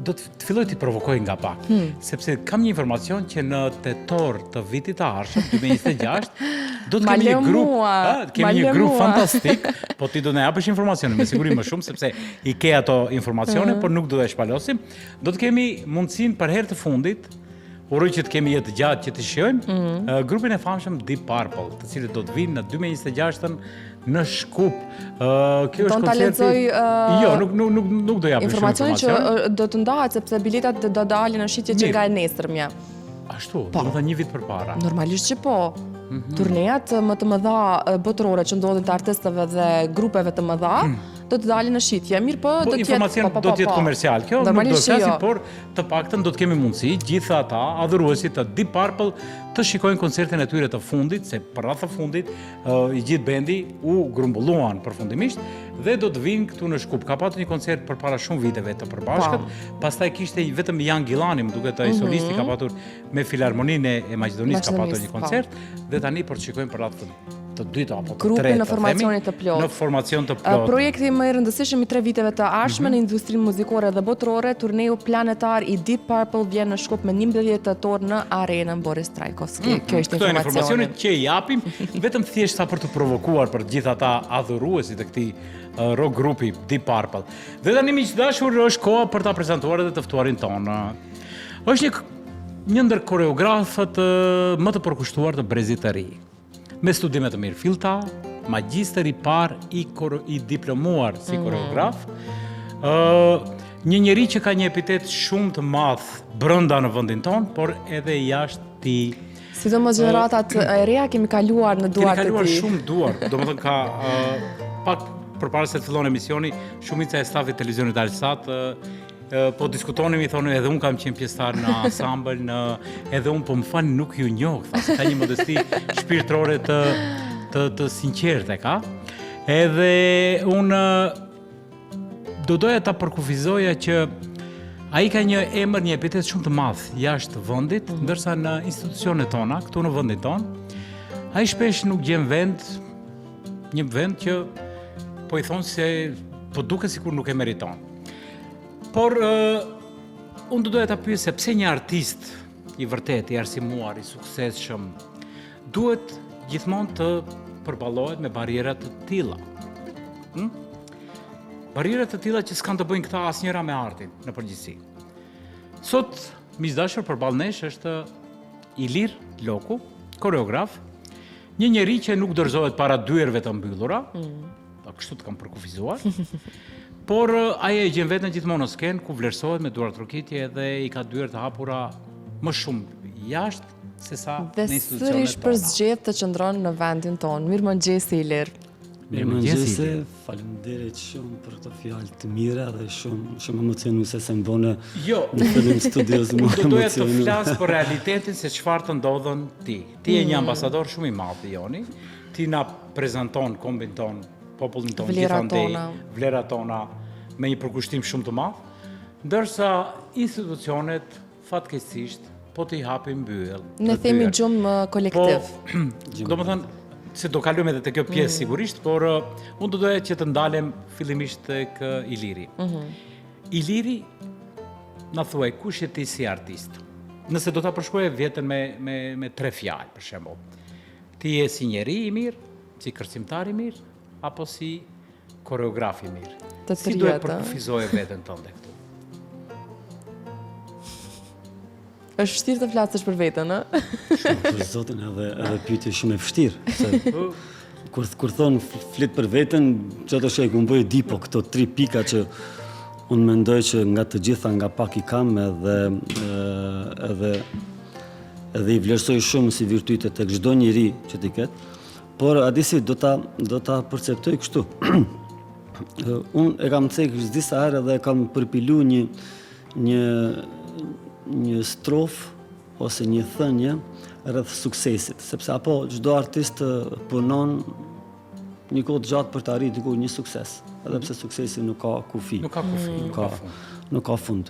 do të filloj të provokoj nga pak, sepse kam një informacion që në tetor të vitit të ardhshëm, 2026, do të kemi një grup, kemi një grup fantastik, po ti do na japësh informacione me siguri më shumë, sepse i ke ato informacione, por nuk do të shpalosim. Do të kemi mundësinë për herë të fundit, uroj që të kemi jetë gjatë që të shijojmë, grupin e famshëm Deep Purple, të cilët do të vinë në 2026-ën në Shkup. Kjo është koncerti. Jo, nuk do japim informacion që do të ndahet sepse biletat do dalin në shitje që nga e nesërmja. Ashtu, do të thënë një vit përpara. Normalisht që po. Turnejat më të mëdha botërore që ndodhin të artistëve dhe grupeve të mëdha do të dalin në shitje. Mirë po do të jetë informacion do të jetë komercial. Kjo nuk do të flasim, por të paktën do të kemi mundësi gjithë ata adhuruesit të Deep Purple të shikojnë koncertin e tyre të fundit, se për radhë të fundit i gjithë bendi u grumbulluan përfundimisht dhe do të vinë këtu në Shkup. Ka patur një koncert përpara shumë viteve të përbashkët, pastaj kishte vetëm Jan Gillani, më duket ai solisti ka patur me Filharmoninë e Maqedonisë ka patur një koncert dhe tani për të shikojmë për radhë të dyta apo të tretë. Grupi në formacionit të plot. Në formacion të plot. Projekti më i rëndësishëm i 3 viteve të ardhshme në industrinë muzikore dhe botërore, turneu planetar i Deep Purple vjen në Shkup me 11 tetor në arenën Boris Trajkovski. Kjo është informacioni që i japim, vetëm thjesht sa për të provokuar për gjithë ata adhuruesit të këtij rock grupi Deep Purple. Dhe tani miq dashur, është koha për ta prezantuar edhe të ftuarin tonë. Është një ndër koreografët më të përkushtuar të brezit të ri. Me studime të mirë filta, magjister i parë i diplomuar si koreograf, një njeri që ka një epitet shumë të madh brenda në vendin tonë, por edhe jashtë ti. Sidomos gjeneratat e reja kemi kaluar në duart e tij. Kemi kaluar shumë duart, domethënë ka pak përpara se të fillon emisioni, shumica e stafit televizionit Alsat po diskutonim, i thonë edhe unë kam qenë pjesëtar në ansambël, edhe unë po më falni nuk ju njoh, thasë, ka një modesti shpirtërore të sinqerte ka. Edhe unë do doja ta përkufizoja që ai ka një emër, një epitet shumë të madh jashtë vendit, ndërsa në institucionet tona, këtu në vendin ton, ai shpesh nuk gjen një vend që po i thonë se po duket sikur nuk e meriton. Por unë do doja ta pyes se pse një artist i vërtet, i arsimuar, i suksesshëm, duhet gjithmonë të përballohet me barriera të tilla. Barriera të tilla që s'kan të bëjnë këta asnjëra me artin në përgjithësi. Sot miq dashur përballë nesh është Ilir Loku, koreograf, një njeri që nuk dorëzohet para dyerve të mbyllura, kështu të kam përkufizuar. Por ai e gjen vetën gjithmonë në skenë ku vlerësohet me duar trokitje dhe i ka dyer të hapura më shumë jashtë sesa në institucionet tona. Dhe sërish për zgjedh të qëndron në vendin tonë. Mirëmëngjes Ilir. Mirëmëngjes, faleminderit shumë për këto fjalë të mira dhe shumë emocionuese se më bënë në fillim studios më emocionuar. Do doja të flas për realitetin se çfarë të ndodhen ti. Ti je një ambasador shumë i madh i Joni. Ti na prezanton kombin ton, popullin tonë, gjithandej vlerat tona me një përkushtim shumë të madh, ndërsa institucionet fatkeqësisht po t'i hapin mbyll. Ne themi gjumë kolektiv. Domethënë se do kalojmë edhe te kjo pjesë sigurisht, por unë do doja që të ndalem fillimisht tek Iliri. Iliri na thuaj kush je ti si artist? Nëse do ta përshkruaje veten me 3 fjalë për shembull. Ti je si njeri i mirë, si kërcimtar i mirë, apo si koreograf i mirë? Si do e përkufizoje veten tënde këtu? Është vështirë të flasësh për veten, ë? Shumë për zotin edhe pyetje shumë e vështirë. Kur thon flet për veten, çdo shej ku bëj di po këto 3 pika që unë mendoj që nga të gjitha nga pak i kam edhe i vlerësoj shumë si virtyte tek çdo njeri që ti ketë. Por adisi do ta perceptoj kështu. Unë e kam cekë disa herë dhe kam përpilu një strofë ose një thënje rreth suksesit, sepse apo çdo artist punon një kohë të gjatë për të arritur diku një sukses, edhe pse suksesi nuk ka kufi. Nuk ka fund.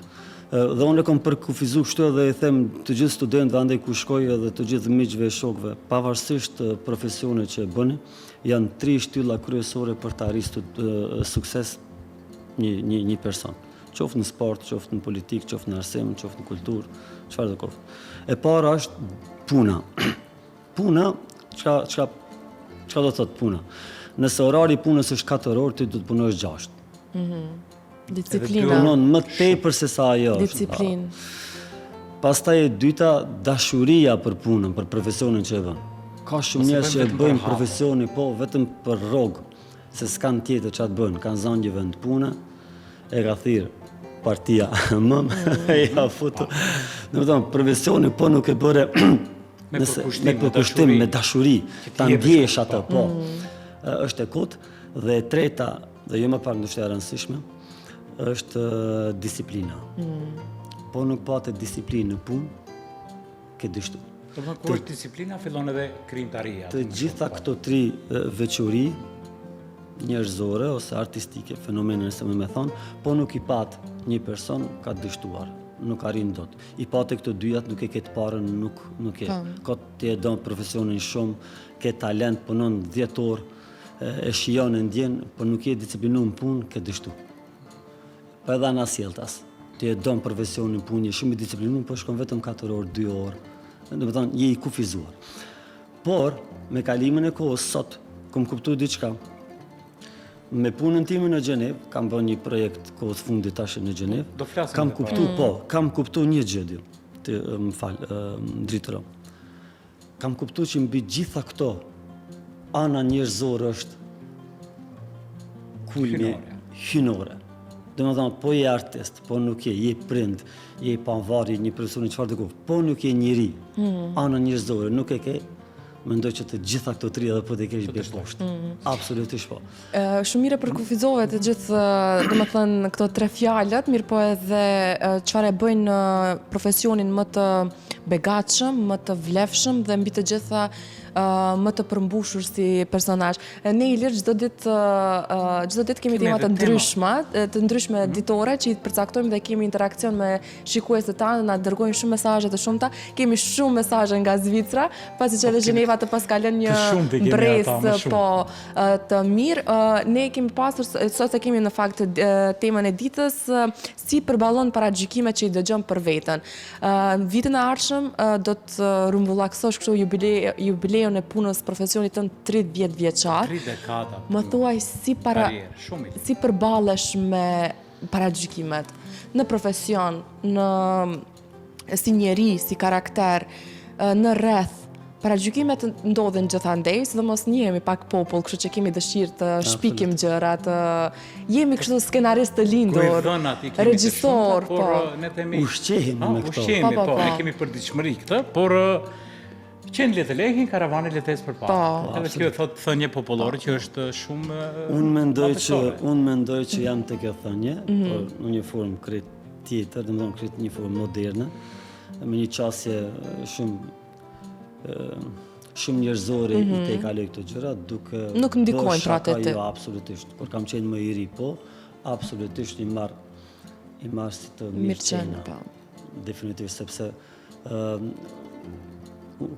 Dhe unë e kam përkufizuar kështu dhe i them të gjithë studentëve andaj ku shkoj edhe të gjithë miqve e shokëve, pavarësisht profesionit që bëni, janë 3 shtylla kryesore për të arritur sukses një person. qoftë në sport, qoftë në politikë, qoftë në arsim, qoftë në kulturë, çfarë do qoftë. E para është puna. Puna, çka do të thotë puna? Nëse orari i punës është 4 orë, ti do të punosh 6. Disiplina. Punon më tepër se sa ajo. Disiplinë. Pastaj e dyta, dashuria për punën, për profesionin që e bën. Ka shumë njerëz që e bëjnë profesionin, po vetëm për rrogë, se s'kan tjetër çfarë të bëjnë, kanë zënë një vend pune, e ka thirr partia e ja futu. Domethënë profesioni po nuk e bëre me përkushtim, me dashuri, ta ndjesh atë, po. Është e kot dhe e treta, dhe jo më pak ndoshta e rëndësishme, është disiplina. Po nuk patë disiplinë në punë, ke dështu. Domethënë kur është disiplina fillon edhe krijimtaria. Të gjitha këto 3 veçori njerëzore ose artistike, fenomene se më thonë, po nuk i pat një person ka dështuar, nuk arrin dot. I patë këto dyjat nuk e ke të parën, nuk e. Ka të e don profesionin shumë, ke talent, punon 10 orë, e shijon e ndjen, por nuk je disiplinuar në punë, ke dështu. Pa edhe ana sjelltas. Ti e don profesionin punë, je shumë i disiplinuar, po shkon vetëm 4 orë, 2 orë. Domethënë je i kufizuar. Por me kalimin e kohës sot, kam kuptuar diçka. Me punën time në Gjenev, kam bërë një projekt kohës fundit tash në Gjenev. Do flasim. Kam kuptuar një gjë, më fal, drejtoro. Kam kuptuar që mbi gjitha këto ana njerëzore është kulmi hynore. Domethënë po je artist, po nuk je prind, je i pavarur, një person çfarë do qoftë, po nuk je njeri. Ana njerëzore nuk e ke. Mendoj që të gjitha këto 3 edhe po të kesh bërë poshtë. Absolutisht po. Shumë mirë përkufizove të gjithë, domethënë këto 3 fjalët, mirë po edhe çfarë bëjnë profesionin më të begatshëm, më të vlefshëm dhe mbi të gjitha më të përmbushur si personazh. Ne Ilir çdo ditë kemi tema të ndryshme ditore që i përcaktojmë dhe kemi interakcion me shikuesit tanë, na dërgojnë shumë mesazhe të shumta. Kemi shumë mesazhe nga Zvicra, pasi që edhe Gjeneva të paskalën një mbresë të mirë. Ne kemi pasur sot kemi në fakt temën e ditës si përballon paragjykimet që i dëgjon për veten. Vitin e ardhshëm do të rumbullaksosh kështu jubileun e punës profesionit tënd 30 vjeçar. 3 dekada. Më thuaj si përballesh me paragjykimet në profesion, si njeri, si karakter, në rreth. Paragjykimet ndodhin gjithandej, sidomos ne jemi pak popull, kështu që kemi dëshirë të shpikim gjërat, jemi kështu skenarist të lindur, regjisor, po. Ushqehemi me këto. Ne kemi përditshmëri këtë, por qenë letë lehin, karavane letes për parë. Edhe kjo thotë thënje popullore që është shumë... Unë mendoj që jam të kjo thënje, por në një formë krejt tjetër, dhe më thonë krejt një formë moderne, me një qasje shumë njerëzore i te kaloj këto gjëra, duke... Nuk ndikojnë pra të të. Jo, absolutisht. Por kam qenë më i ri, po, absolutisht i marë si të mirëqenë. Definitiv, sepse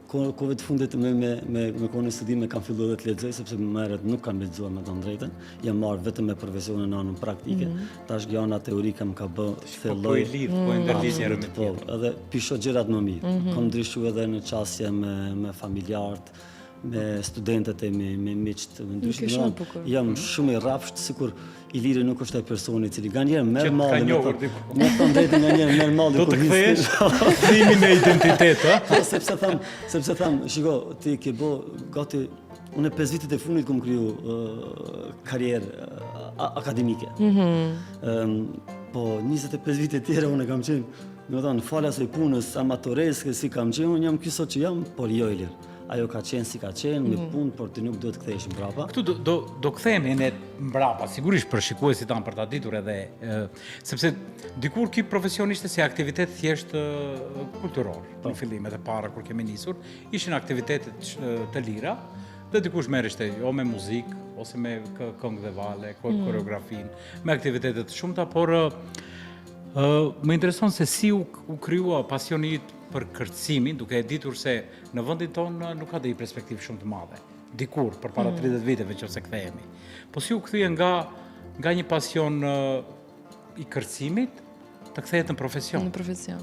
kohëve të fundit me kohën e studimit kam filluar të lexoj sepse më herët nuk kam lexuar me të drejtën. Jam marrë vetëm me profesionin në anën praktike. Tash gjëna teorike më ka bë filloj. Po i lidh, po ndërlidh njëri me tjetrin. Edhe pisho gjërat më mirë. Kam ndryshuar edhe në çështje me familjarët, me studentët e me miqt të ndryshëm. Jam shumë i rrafsht sikur Iliri nuk është ai personi i cili nganjëherë merr mallin. Me të drejtën nganjëherë merr mallin. Do të kthesh kthehimin e identitet, ë? Sepse tham, shiko, ti ke bë gati unë 5 vitet e fundit kam kriju karrierë akademike. Po 25 vite tjera unë kam qenë, domethënë falas së punës amatoreske si kam qenë, unë jam ky sot që jam, por jo Ilir. Ajo ka qenë si ka qenë, me punë, por ti nuk do të kthehesh mbrapa. Këtu do kthehemi ne mbrapa, sigurisht për shikuesit tanë për ta ditur edhe, sepse dikur ky profesion ishte si aktivitet thjesht kulturor. Në fillimet e para kur kemi nisur, ishin aktivitetet të lira, dhe dikush merreshte jo me muzikë, ose me këngë dhe vale, koreografin, me aktivitetet shumëta, por më intereson se si u krijua pasioni për kërcimin, duke e ditur se në vendin tonë nuk ka dhe i perspektivë shumë të madhe. Dikur, për para 30 viteve që se kthehemi. Po si u kthye nga një pasion i kërcimit të kthehet në profesion. Në profesion.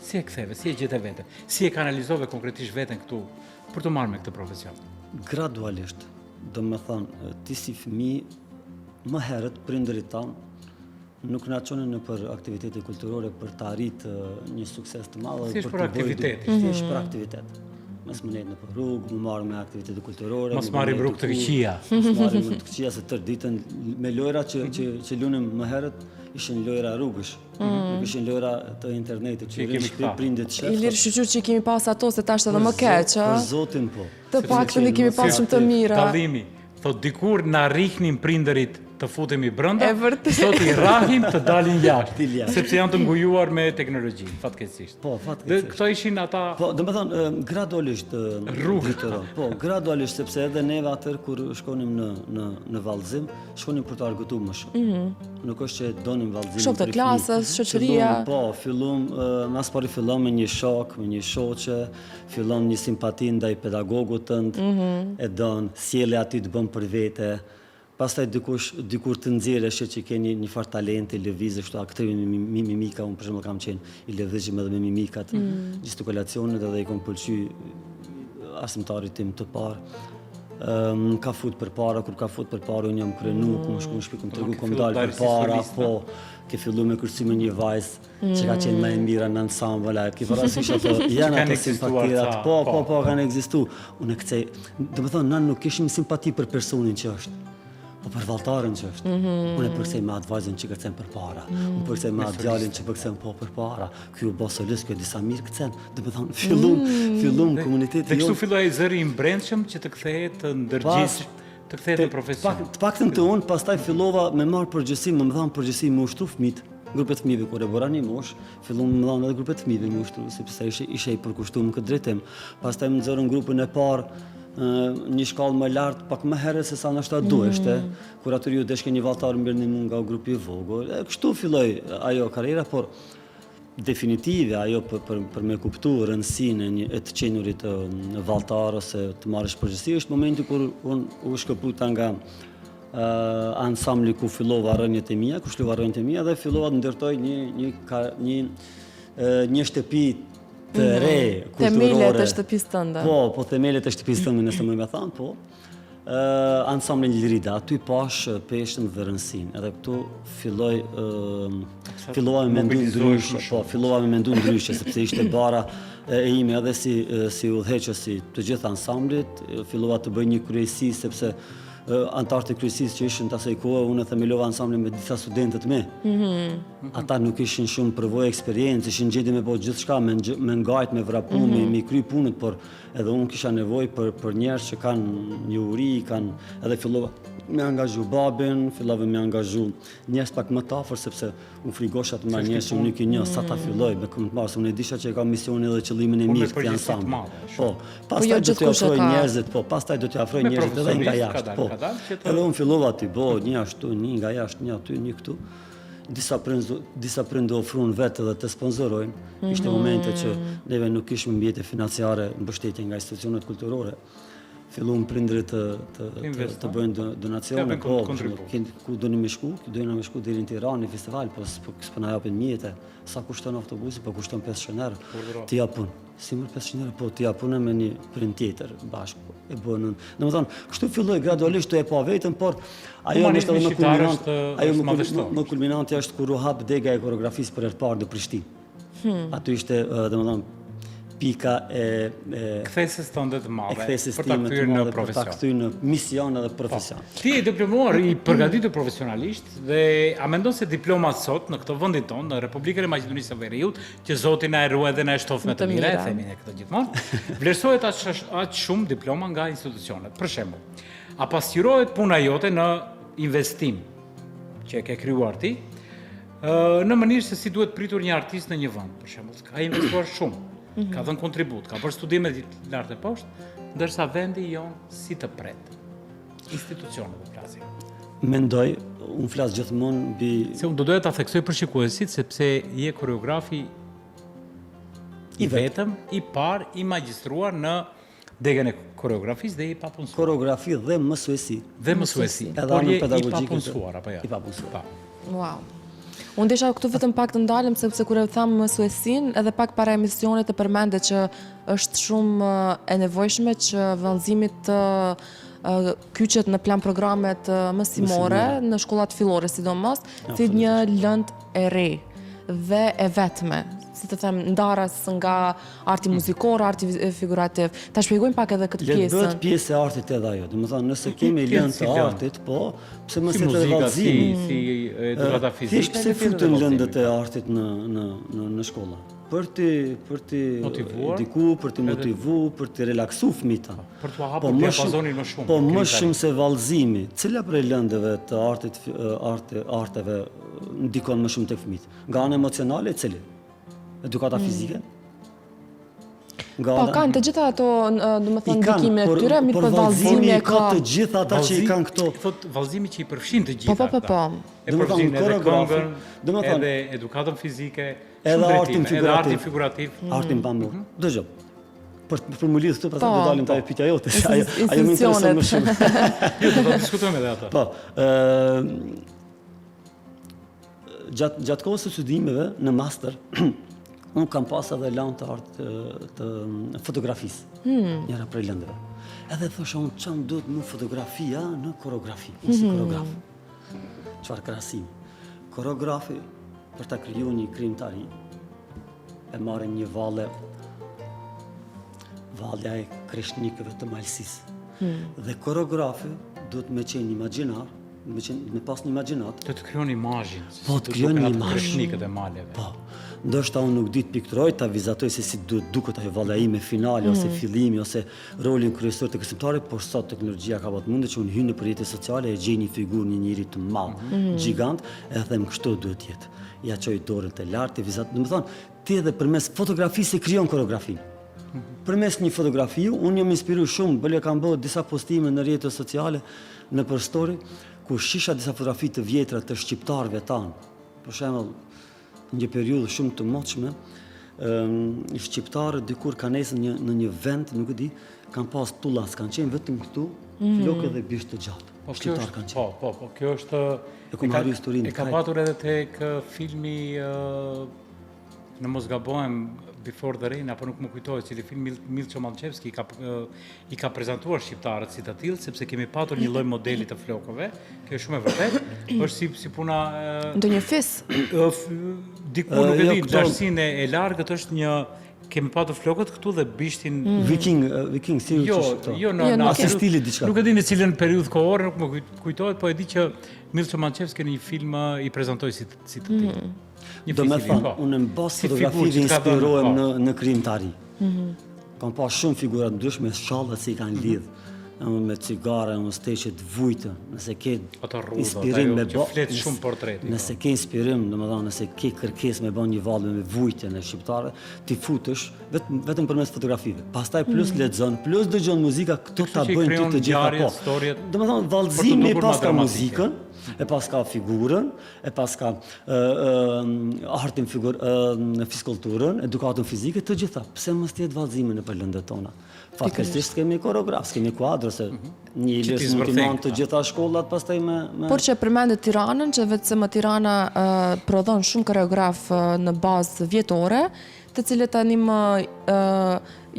Si e ktheve, si e gjete veten, si e kanalizove konkretisht veten këtu për të marrë me këtë profesion? Gradualisht, do me thonë, ti si fëmijë, më herët prindërit tanë nuk na çonin në për aktivitete kulturore për të arritë një sukses të madh. Si është për aktivitet? Thjesht për aktivitet. Mos më nejtë në për rrugë, më marrë me aktivitete kulturore. Mos marrim rrugë të këqija. Mos marrim rrugë të këqija se tërë ditën me lojra që lunim më herët ishin lojra rrugësh. Nuk ishin lojra të internetit që kemi prindit shef. Ilir shqyqyr që i kemi pas ato se tash edhe më keq, Për zotin po. Të paktën i kemi pas shumë të mira. Dallimi, thot dikur na rrihnin prindërit të futemi brenda, E vërtet. sot i rrahim të dalin jashtë, Dil jashtë. sepse janë të ngujuar me teknologjinë, fatkeqësisht. Po, Dhe fatkeqësisht. këto ishin ata Po, do me thonë, gradualisht Rrugë. drejtoron. Po, gradualisht, sepse edhe neve atër kur shkonim në vallëzim, shkonim për të argëtuar më shumë. Nuk është që donim vallëzimin. Shok të për klasës, fëmijë. shoqëria. Fillon, Po, mas pari fillon me një shok, me një shoqe, fillon një simpati ndaj pedagogut tënd, e don, sjellja aty të bën për vete. Pastaj dikur të nxjerrësh që ke një farë talenti, lëvizje kështu aktri me mimika, unë për shembull kam qenë i lëvizshëm edhe me mimikat, gestikulacionet edhe i kom pëlqy arsimtarit tim të parë. Ka fut për para, kur ka fut për para, unë jam krenu, ku më shku në shtëpi, ku më tregu, ku më dalë për para, po, ke fillu me kërcy me një vajzë që ka qenë më e mira në ansambël, ke parasysh ato, janë ato simpatirat, po, kanë ekzistu. Unë e kcej, do të thonë, na nuk kishim simpati për personin që është, po për valltarën që është. Unë e përksej me atë vajzën që kërcen për para, unë përksej me atë djalin që përksen po për para, kjo bo solist, kjo disa mirë kërcen, do të thonë, fillum komuniteti Dhe kështu filloi zëri i mbrendshëm që të kthehet të ndërgjigj, të kthehet në profesion. Të paktën të unë, pastaj fillova me marrë përgjësim, më dhanë përgjësim me ushtru fëmijët, grupet fëmijëve kur e bëra një mosh, fillon më dhanë edhe grupet fëmijëve me ushtru, sepse ishe i përkushtuar në këtë drejtim. Pastaj më nxorën grupin e parë, një shkallë më lartë, pak më herë se sa nështë duheshte, kur aty ju deshke një valltar mbërni mu nga grupi i vogël. Kështu filloi ajo karriera, por definitive ajo për me kuptu rëndësinë e të qenurit valltar ose të marrësh përgjegjësi është momenti kur unë u shkëputa nga ansambli ku fillova rënjet e mia, dhe fillova të ndërtoj një shtëpi të re, kulturore. Themelet e shtëpisë tënde. Po, themelet e shtëpisë tënde, nëse më me thonë, po. Ansamblin Lirida, aty pash peshën dhe rëndësinë. Edhe këtu fillova me mendu ndryshe, sepse ishte bara e ime edhe si udhëheqësi të gjithë ansamblit, fillova të bëj një kryesi, sepse antarët e kryesisë që ishin të asaj kohë, unë e themelova ansamblin me disa studentët me. Ata nuk ishin shumë përvojë eksperiencë, ishin gjedi me po gjithçka, me ngajt, me vrapu, me kry punët, por edhe unë kisha nevojë për njerëz që kanë një uri, edhe fillova me angazhu babin, fillova me angazhu njerëz pak më të afër, sepse unë frigosha të marr njerëz që unë nuk i njoh, sa ta filloj me këmbë të marrë, se unë e disha që e ka misionin dhe qëllimin e mirë këtë ansambl. Po, pastaj do t'ju afroj njerëzit, pastaj do t'ju afroj njerëzit edhe nga jashtë, po. Edhe unë fillova t'i një ashtu, një nga jashtë, një aty, një këtu. Disa prindë ofruan vetë dhe të sponsorojnë. Ishte momente që neve nuk kishme mbjete financiare mbështetje nga institucionet kulturore. Filluam prindërit të bëjnë donacione, po, ku doni me shku, dojna me shku deri në Tiranë, në festival, po s'po na japin mjete. Sa kushton autobusi, po kushton 500 euro. Ti japun. Si më 500 euro, po ti japun me një prind tjetër bashkë. E bën. Domethënë, kështu filloi gradualisht të e pa vetëm, por ajo është edhe më kulminant. Ajo më kulminanti është kur u hap dega e koreografisë për herë parë në Prishtinë. Aty ishte, domethënë, pika e kthesës tënde të madhe për ta kthyer në profesion. Për ta kthyer në mision edhe profesion. Ti je diplomuar i përgatitur profesionalisht dhe a mendon se diplomat sot në këtë vendin tonë, në Republikën e Maqedonisë së Veriut, që Zoti na e ruaj dhe na e shtof me të mira, e themi ne këtë gjithmonë, vlerësohet aq shumë diploma nga institucionet. Për shembull, a pasqyrohet puna jote në investim që e ke krijuar ti, në mënyrë se si duhet pritur një artist në një vend, për shembull, ka investuar shumë. Ka dhënë kontribut, ka bërë studime të lartë e poshtë, ndërsa vendi jonë si të pret. Institucionet të flasim. Mendoj, unë flas gjithmonë mbi... Se unë do doja ta theksoj për shikuesit, sepse je koreografi i vetëm, i parë, i magjistruar në degën e koreografisë dhe i papunësuar. Koreografi dhe mësuesi. Dhe mësuesi. Edhe por në je i pedagogjikë. papunësuar, apo jo? I papunësuar. Wow. Unë desha këtu vetëm pak të ndalem, sepse kur e thamë Suesin, edhe pak para emisionit të përmende që është shumë e nevojshme që vallëzimit të kyçet në plan programet mësimore, në shkollat fillore sidomos, si një lëndë e re dhe e vetme, si të them, ndarës nga arti muzikor, arti figurativ. Ta shpjegojmë pak edhe këtë pjesën. Bëhet pjesë e artit edhe ajo. Domethënë, nëse kemi lëndë të artit, po, pse mos e të muzika, vallëzimi? si edukata fizike. Pse futën lëndët e artit në shkolla? Për të ediku, për të motivu, për të relaksu fëmita. Për të hapur diapazonin më shumë. Po më shumë se vallëzimi. Cila prej lëndëve të arteve ndikon më shumë tek fëmijët? Nga ana emocionale, cili? Edukata fizike? Po, kanë të gjitha ato, domethënë, ndikime e tyre, mirë po vallëzimi e ka të gjitha ata që i kanë këto. Thot vallëzimi që i përfshin të gjitha. Po. E përfshin edhe këngën, edhe edukatën fizike, edhe artin figurativ. Artin bamur. Dëgjoj. Për më lidhë këtu, pra do dalim ta e pyetja jote, se ajo më intereson më shumë. Jo, do të diskutojmë edhe ata. Po. Gjatë kohës së studimeve në master, unë kam pas edhe lanë të artë të fotografisë, njëra prej lëndëve. Edhe thosha unë çam duhet më fotografia në koreografi, unë si koreograf. Çfarë krahasimi? Koreografi, për ta krijuar një krijimtari, e marrin një valja e kreshnikëve të malësisë. Dhe koreografi duhet me qenë imagjinar, me pas një imagjinat. Të krijon imazhin. Po, të krijon një imazh. Kreshnikët e maleve. Po. Ndoshta unë nuk di të pikturoj, ta vizatoj se si duket ajo valla ime finale, ose fillimi, ose rolin kryesor të kësimtarit, por sot teknologjia ka bërë mundet që unë hyj në rrjetet sociale e gjej një figurë, një njeri të madh, gjigant, e them kështu duhet jetë. Ja çoj dorën te lart, domethënë, ti edhe përmes fotografisë krijon koreografinë. Përmes një fotografie, unë jam inspiruar shumë, bële kam bërë disa postime në rrjetet sociale, në story, ku shisha disa fotografi të vjetra të shqiptarëve tanë. Për shembull, një periudhë shumë të moçme, shqiptarët dikur kanë nesër në një vend, nuk e di, kanë pas tullas, kanë qenë vetëm këtu, flokë dhe bisht të gjatë. Shqiptarë kanë qenë. Po, kjo është e ka patur edhe tek filmi në mos gabohem Before the Rain, apo nuk më kujtohet cili film Milço Mallçevski i ka prezantuar shqiptarët si të tillë, sepse kemi patur një lloj modeli të flokëve. Kjo është shumë e vërtetë. Është si puna ndonjë fis. Diku nuk e di, dashsinë e largët është një kemi patur flokët këtu dhe bishtin Viking si jo në stili diçka. Nuk e di në cilën periudhë kohore, nuk më kujtohet, po e di që Milço Mallçevski në një film i prezantoi si të tillë. Do me thënë, unë në bas fotografive inspirohem në krijimtari. Kam pas shumë figura ndryshme, shallët si i kanë lidhë, me cigare, në steqet vujtë, nëse ke inspirim me nëse ke inspirim, nëse ke kërkes me bën një vallë me vujtje në shqiptare, ti futesh vetëm përmes fotografive. Pastaj plus lexon, plus dëgjon muzika, këto ta bëjnë ty të gjitha po. Do me thënë, vallëzimi e pas ka muzikën, e pas ka figurën, e pas ka artin, fiskulturën, edukatën fizike, të gjitha. Pse mos tjetë vallëzimi në lëndët tona? Fatkesisht kemi koreograf, kemi kuadrë, se një ilës mund t'i manë të gjitha shkollat, pastaj me... Por që përmendet Tiranën, që vetëm Tirana prodhon shumë koreograf në bazë vjetore, të cilët tani më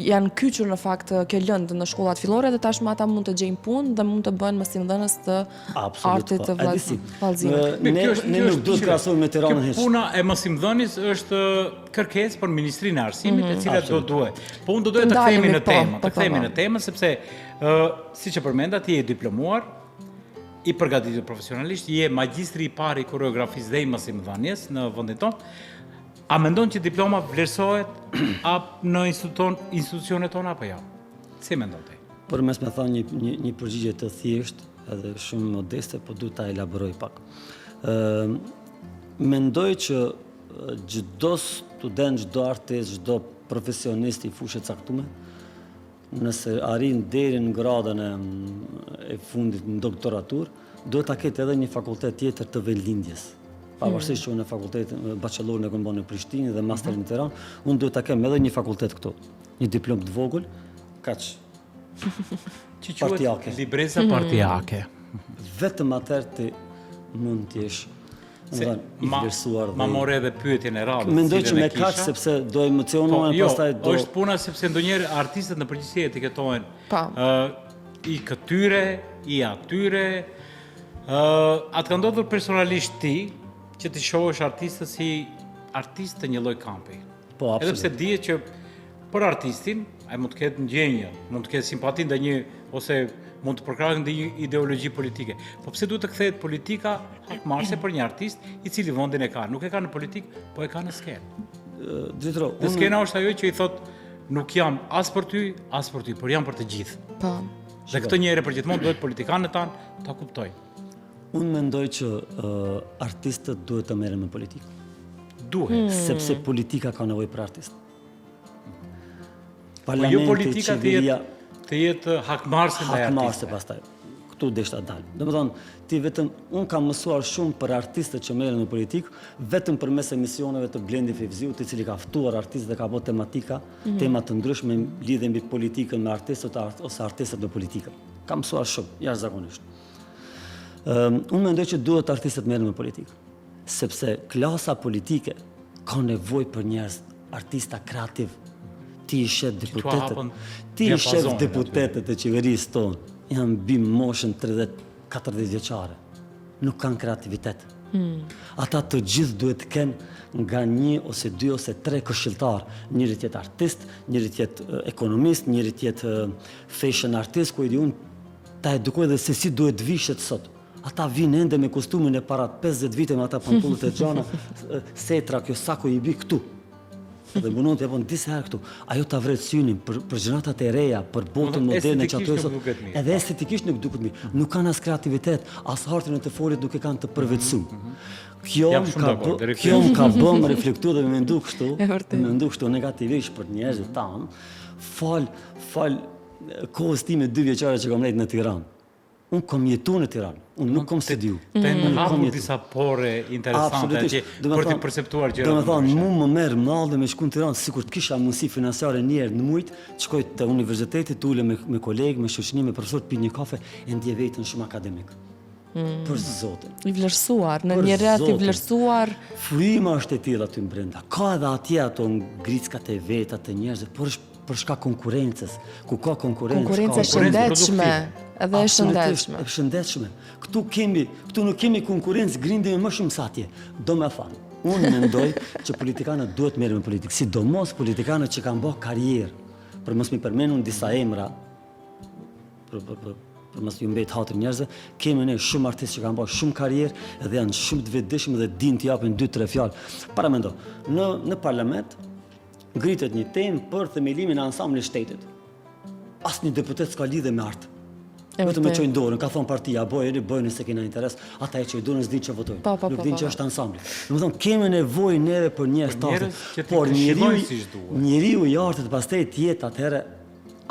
janë kyçur në fakt kjo lëndë në shkollat fillore dhe tashmë ata mund të gjejnë punë dhe mund të bëhen mësimdhënës të artit të vallëzimit. Ne nuk duhet krahasojmë me Tiranën hiç. Puna e mësimdhënies është kërkesë për Ministrinë e Arsimit, e cila do duhet. Po unë do doja të kthehemi në temë, sepse siç e përmenda ti je diplomuar, i përgatitur profesionalisht, je magjistri i parë i koreografisë dhe i mësimdhënies në vendin tonë. A mendon që diploma vlerësohet në institucionet tona apo jo? Si mendon ti? Përmes me thënë një përgjigje të thjeshtë edhe shumë modeste, po duhet ta elaboroj pak. Mendoj që çdo student, çdo artist, çdo profesionist i fushë caktuar, nëse arrin deri në gradën e fundit në doktoratur, duhet ta ketë edhe një fakultet tjetër të vendlindjes. Pavarësisht që unë në fakultetin bachelorin e kam bërë në Prishtinë dhe masterin në Tiranë, unë duhet ta kem edhe një fakultet këtu. Një diplomë të vogël, kaq. Që quhet libreza partijake. Vetëm atëherë ti mund të jesh i vlerësuar. Ma more edhe pyetjen e radhës. Mendoj që me kaq sepse do emocionohen, pastaj do. Është puna sepse ndonjëherë artistët në përgjithësi etiketohen i këtyre, i atyre. Atë ka ndodhur personalisht ti që ti shohësh artistët si artistë të një lloj kampi. Po, absolutisht. Edhe pse dihet që për artistin ai mund të ketë ndjenjë, mund të ketë simpati ndaj një ose mund të përkrahë ndaj një ideologji politike. Po pse duhet të kthehet politika hakmarrëse për një artist i cili vendin e ka? Nuk e ka në politikë, po e ka në skenë. Drejtoro, Dhe skena është ajo që i thot nuk jam as për ty, por jam për të gjithë. Po. Dhe këtë njëherë për gjithmonë duhet politikanët tanë ta kuptojnë. Unë mendoj që artistët duhet të merren me politikë. Duhet. Sepse politika ka nevojë për artist. Po jo politika të jetë hakmarrëse ndaj artistëve. Hakmarrëse pastaj. Këtu deshta dal. Domethënë, ti vetëm unë kam mësuar shumë për artistët që merren me politikë, vetëm përmes emisioneve të Blendi Fevziut, i cili ka ftuar artistë dhe ka bërë tematika, tema të ndryshme lidhje mbi politikën me artistët ose artistët në politikë. Kam mësuar shumë, jashtëzakonisht. Unë mendoj që duhet artistët merren me politikë, sepse klasa politike ka nevojë për njerëz, artista kreativ. Ti i shef deputetet e qeverisë tonë, janë mbi moshën 30-40 vjeçare. Nuk kanë kreativitet. Ata të gjithë duhet të kenë nga 1 ose 2 ose 3 këshilltar. Njëri të jetë artist, njëri të jetë ekonomist, njëri të jetë fashion artist, ku i di unë ta edukoj dhe se si duhet vishet sot. Ata vinë ende me kostumin e para 50 vite me ata pantullet e xhana, setra, kjo sako i bi këtu. Dhe munon të japon disa herë këtu. Ajo ta vret synin për gjëratat e reja, për botën moderne që ato sot. Edhe estetikisht nuk duket mirë. Nuk kanë as kreativitet, as hartën e të folit nuk e kanë të përvetësuar. Kjo më ka bëm reflektuar dhe me mendu kështu negativisht për njerëzit tanë. Fal kohës time 2 vjeçare që kam lejtë në Tiranë. Unë kom jetu në Tiranë, unë nuk kom studiu. Të hapur disa pore interesante që për të perceptuar gjëra. Domethënë, mu më merr mallë me shku në Tiranë, sikur të kisha mundësi financiare një herë në muaj, të shkoj te universiteti, të ulem me kolegë, me shoqëni, me profesor, të pi një kafe e ndje veten shumë akademik. Për zotin. I vlerësuar, në një rreth i vlerësuar. Fryma është e tillë aty brenda. Ka edhe atje ato ngricat e veta të njerëzve, por është për shkak konkurrencës. Ku ka konkurrencë, konkurrencë e shëndetshme, edhe e shëndetshme. E shëndetshme. Këtu nuk kemi konkurrencë, grindemi më shumë se atje. Domethënë, unë mendoj që politikanët duhet merren me politikë, sidomos politikanët që kanë bërë karrierë. Për mos mi përmendun disa emra, për mos ju mbet hatër njerëzve, kemi ne shumë artistë që kanë bërë shumë karrierë dhe janë shumë të vetëdijshëm dhe dinë të japin 2-3 fjalë. Para mendo, në parlament ngritet një temë për themelimin e ansamblit shtetit. Asnjë deputet s'ka lidhje me art. Vetëm e çojnë dorën, ka thonë partia, bëjeni se kena interes, ata e çojnë dorën, s'dinë çfarë votojnë. Nuk dinë që është ansambli. Domethënë kemi nevojë neve për njerëz të por njeriu i artit pastaj të jetë atëherë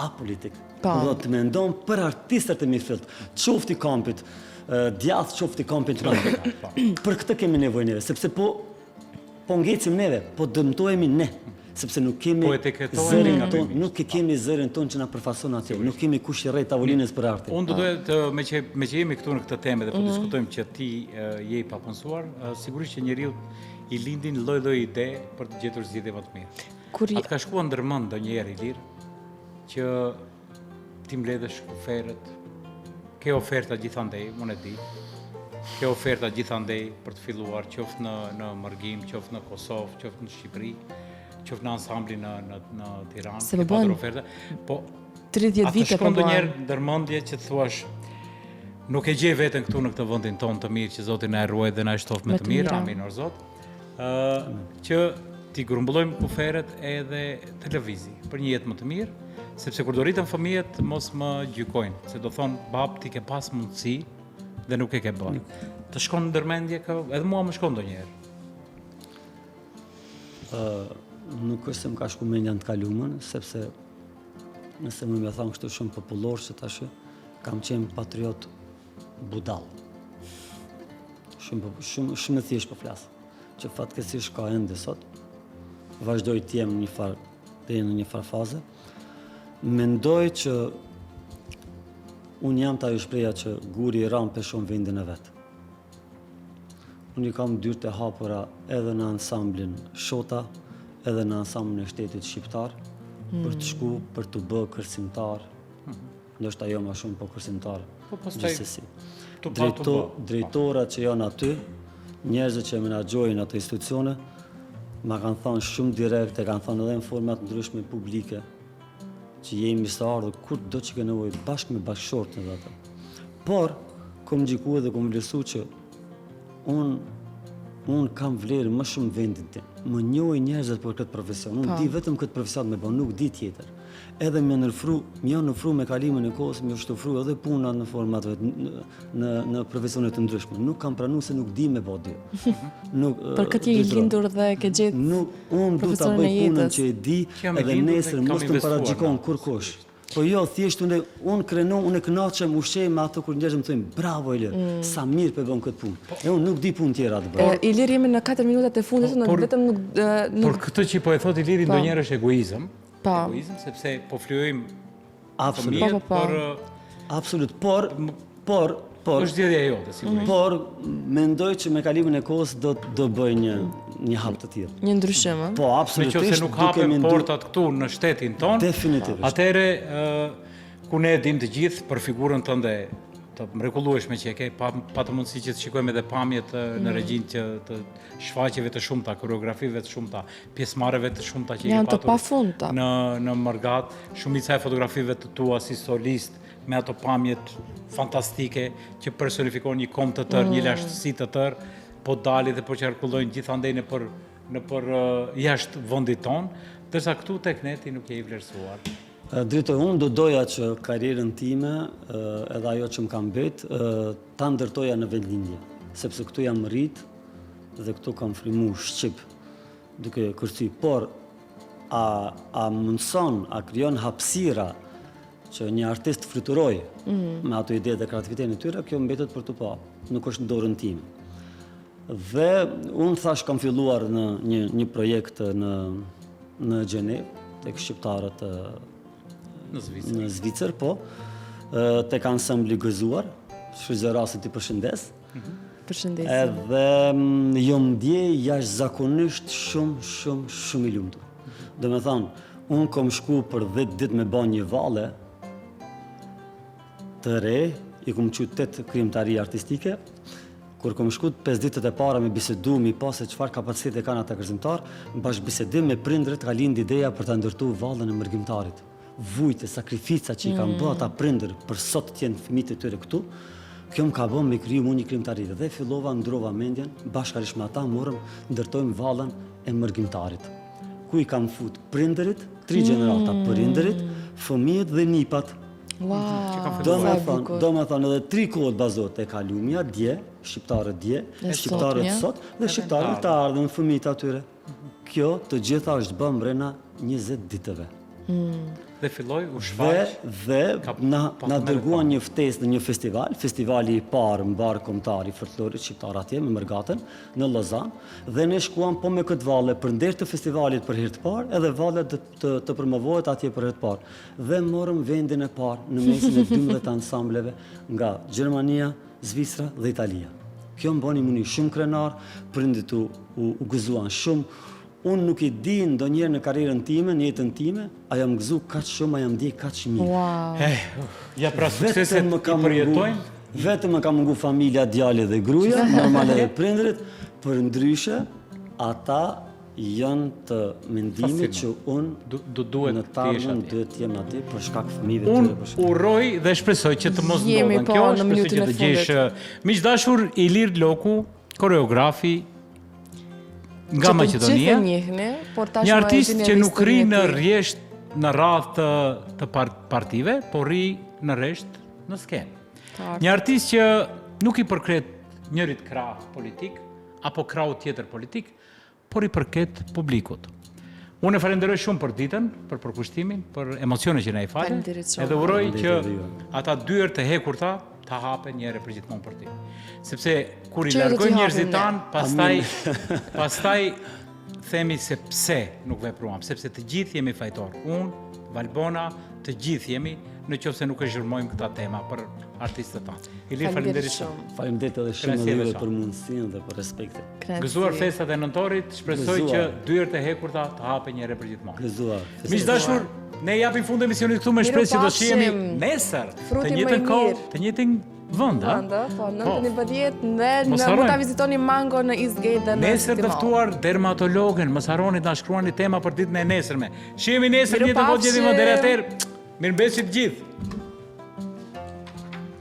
apolitik. Do të mendon për artistët e mirëfillt, qofti kampit, djathtë qofti kampit të Për këtë kemi nevojë neve, sepse po ngecim neve, po dëmtohemi ne. Sepse nuk kemi zërin ton që na përfason atje, nuk kemi kush i rreth tavolinës për artin. Unë do të me që jemi këtu në këtë temë dhe po diskutojmë që ti je i papunësuar, sigurisht që njeriu i lindin lloj-lloj ide për të gjetur zgjidhje më të mirë. Atë ka shkuar ndërmend ndonjëherë i lirë që ti mbledhësh oferët, ke oferta gjithandej, unë e di. Ke oferta gjithandej për të filluar qoftë në Mërgim, qoftë në Kosovë, qoftë në Shqipëri, qoftë në ansamblin në Tiranë, se ke pasur oferta. Po 30 vite po bën. Ndonjëherë ndërmendje që thuash nuk e gjej veten këtu në këtë vendin ton të mirë që Zoti na e ruaj dhe na e shtof me të mirë, amin or Zot. Që ti grumbullojmë kuferet edhe televizi për një jetë më të mirë, sepse kur do rritën fëmijët mos më gjykojnë, se do thonë bab ti ke pas mundësi dhe nuk e ke bërë. Të shkon në ndërmendje edhe mua më shkon ndonjëherë. Nuk është se më ka shku mendja në të kalumën, sepse nëse më thonë kështu shumë popullor që tash kam qenë patriot budall. Shumë thjesht po flas. Që fatkeqësisht ka ende sot. Vazhdoj të jem në një farë faze. Mendoj që unë jam ta shpreha që guri i ram peshon vendin e vet. unë i kam dyert e hapura edhe në ansamblin Shota, edhe në ansamblin e shtetit shqiptar, për të shku, për të bë kërcimtar, ndoshta jo më shumë, po kërcimtar gjithsesi. Drejtorat që janë aty, njerëzit që menaxhojnë ato institucione, ma kanë thënë shumë direkt, e kanë thënë edhe në format ndryshme publike, që jemi së ardhur kur do që ke nevojë bashkë me bashkëshortën dhe ato. Por, kom gjikuar dhe kom vlerësu që unë kam vlerë më shumë vendin tim. Më njohin njerëzit për këtë profesion. Unë di vetëm këtë profesion me bën, nuk di tjetër. Edhe më janë nëfru me kalimin e kohës, më shtofru edhe puna në format në profesione të ndryshme. Nuk kam pranuar se nuk di me bë dy. Për këtë je i lindur dhe ke gjetë unë du ta bëj punën që e di edhe nesër mos të paragjikon kurkush. Po jo, thjesht unë e kënaqem, ushqej me ato kur njerëzit më thonë bravo Ilir, sa mirë po bën këtë punë. E unë nuk di punë tjera të bëj. Ilir, jemi në 4 minutat e fundit, vetëm nuk Por këtë që po e thot Iliri ndonjëherë është egoizëm. Po. Egoizëm sepse po flyejmë Absolut. Absolut, por është zgjedhja jote, sigurisht. Por mendoj që me kalimin e kohës do bëj një hap të tillë. Një ndryshim, ëh? Po, absolutisht. Nëse nuk hapen portat këtu në shtetin ton, definitivisht. Atëherë ku ne e dim të gjithë për figurën tënde të mrekullueshme që e ke, pa të mundësi që të shikojmë edhe pamjet në regjinë të shfaqjeve të shumta, koreografive të shumta, pjesëmarrjeve të shumta që janë të pafundta në Mërgat, shumica e fotografive të tua si solist me ato pamjet fantastike që personifikojnë një kom të tërë, një lashtësi të tërë, po dalin dhe po qarkullojnë gjithandej nëpër jashtë vendit ton, ndërsa këtu tek ne ti nuk je i vlerësuar. Drejtoj, unë do doja që karrierën time, edhe ajo që më kam betë, ta ndërtoja në vendlindje, sepse këtu jam rrit dhe këtu kam frimu Shqip duke kërcy, por a mundson, a krijon hapësira që një artist fluturoj me ato ide dhe kreativitetin e tyre, kjo mbetet për të pa, nuk është në dorën time. Dhe unë thash kam filluar në një projekt në Gjenev, tek shqiptarët në Zvicër, po, tek ansambli Gëzuar, shfrytëzoj rastin t'i përshëndes. Përshëndetje. Edhe jo ndjej jashtëzakonisht shumë i lumtur. Do me thonë, unë kom shku për 10 ditë me ba një valle të re, i kom qu 8 krijimtari artistike, kur kom shku 5 ditët e para me bisedu, mi pa se çfarë kapacitete kanë ata kërcimtar, bashkë bisedim me prindrit ka lind ideja për ta ndërtuar vallën e mërgjimtarit. Vujtë, sakrifica që i kanë bërë ata prindër për sot të jenë fëmijët e tyre këtu, kjo më ka bën me kriju një krijimtari dhe fillova ndrova mendjen, bashkërisht me ata morëm ndërtojmë vallën e mërgjimtarit. Ku i kam fut prindërit, 3 gjenerata, prindërit, fëmijët dhe nipat. Wow, Do me thonë edhe 3 kohët bazohet e kalumja, dje, shqiptarët dje, shqiptarët sot dhe shqiptarët të ardhën, fëmijët atyre. Kjo të gjitha është bën brenda 20 ditëve. Dhe filloi u shfaq. Dhe na dërguan një ftesë në një festival, festivali i parë mbar kombëtar i folklorit shqiptar atje me Mërgatën në Lozan, dhe ne shkuam po me këtë valle për nder të festivalit për herë të parë, edhe valle të promovohet atje për herë të parë. Dhe morëm vendin e parë në mesin e 12 ansambleve nga Gjermania, Zvicra dhe Italia. Kjo më bëni muni shumë krenar, prindit u gëzuan shumë. Unë nuk i di ndonjëherë në karrierën time, në jetën time, a jam gëzu kaq shumë, a jam ndjek kaq mirë. Wow. Ja pra sukseset i përjetojnë. Vetëm më ka mungu familja, djali dhe gruaja, normal edhe prindrit, për ndryshe ata janë të mendimit që unë në tarmën duhet të jem aty për shkak fëmijëve të tyre. Unë uroj dhe shpresoj që të mos ndodhen kjo, shpresoj që të gjesh miqdashur Ilir Loku, koreografi nga Maqedonia, një artist që nuk rri në rjesht në radh të partive, por rri në rresht në skenë. Një artist që nuk i përket njërit krah politik, apo krahu tjetër politik, por i përket publikut. Unë e falenderoj shumë për ditën, për përkushtimin, për emocionet që na i falen, edhe uroj që ata dyer të hekurta ta hapen njëherë për gjithmonë për ti. Sepse kur i largojmë njerëzit tanë, pastaj themi se pse nuk vepruam, sepse të gjithë jemi fajtor. Unë Valbona, të gjithë jemi, në qoftë se nuk e zhurmojmë këta tema për artistët tanë. Ilir, faleminderit shumë. Faleminderit edhe shumë Krasjeve edhe qa. për mundësinë dhe për respektin. Gëzuar festat e nëntorit, shpresoj që Gëzuar. dyert e hekurta të hapen një herë për gjithmonë. Gëzuar. Miq dashur, ne japim fund emisionit këtu me shpresë që do shihemi Mirupafshim. nesër, Fruti të më i njëjtën kohë, mirë. të njëjtin vend, a? Ëndë, po, 9:11 dhe Mos mund harrojmë. ta vizitoni Mango në Eastgate dhe në Nesër City të Mall. ftuar dermatologen, mos harroni ta shkruani tema për ditën e nesërme. Shihemi nesër, një të Mirupafshim. votë gjithë më deri atëherë. Mirëmbëjtje të gjithë.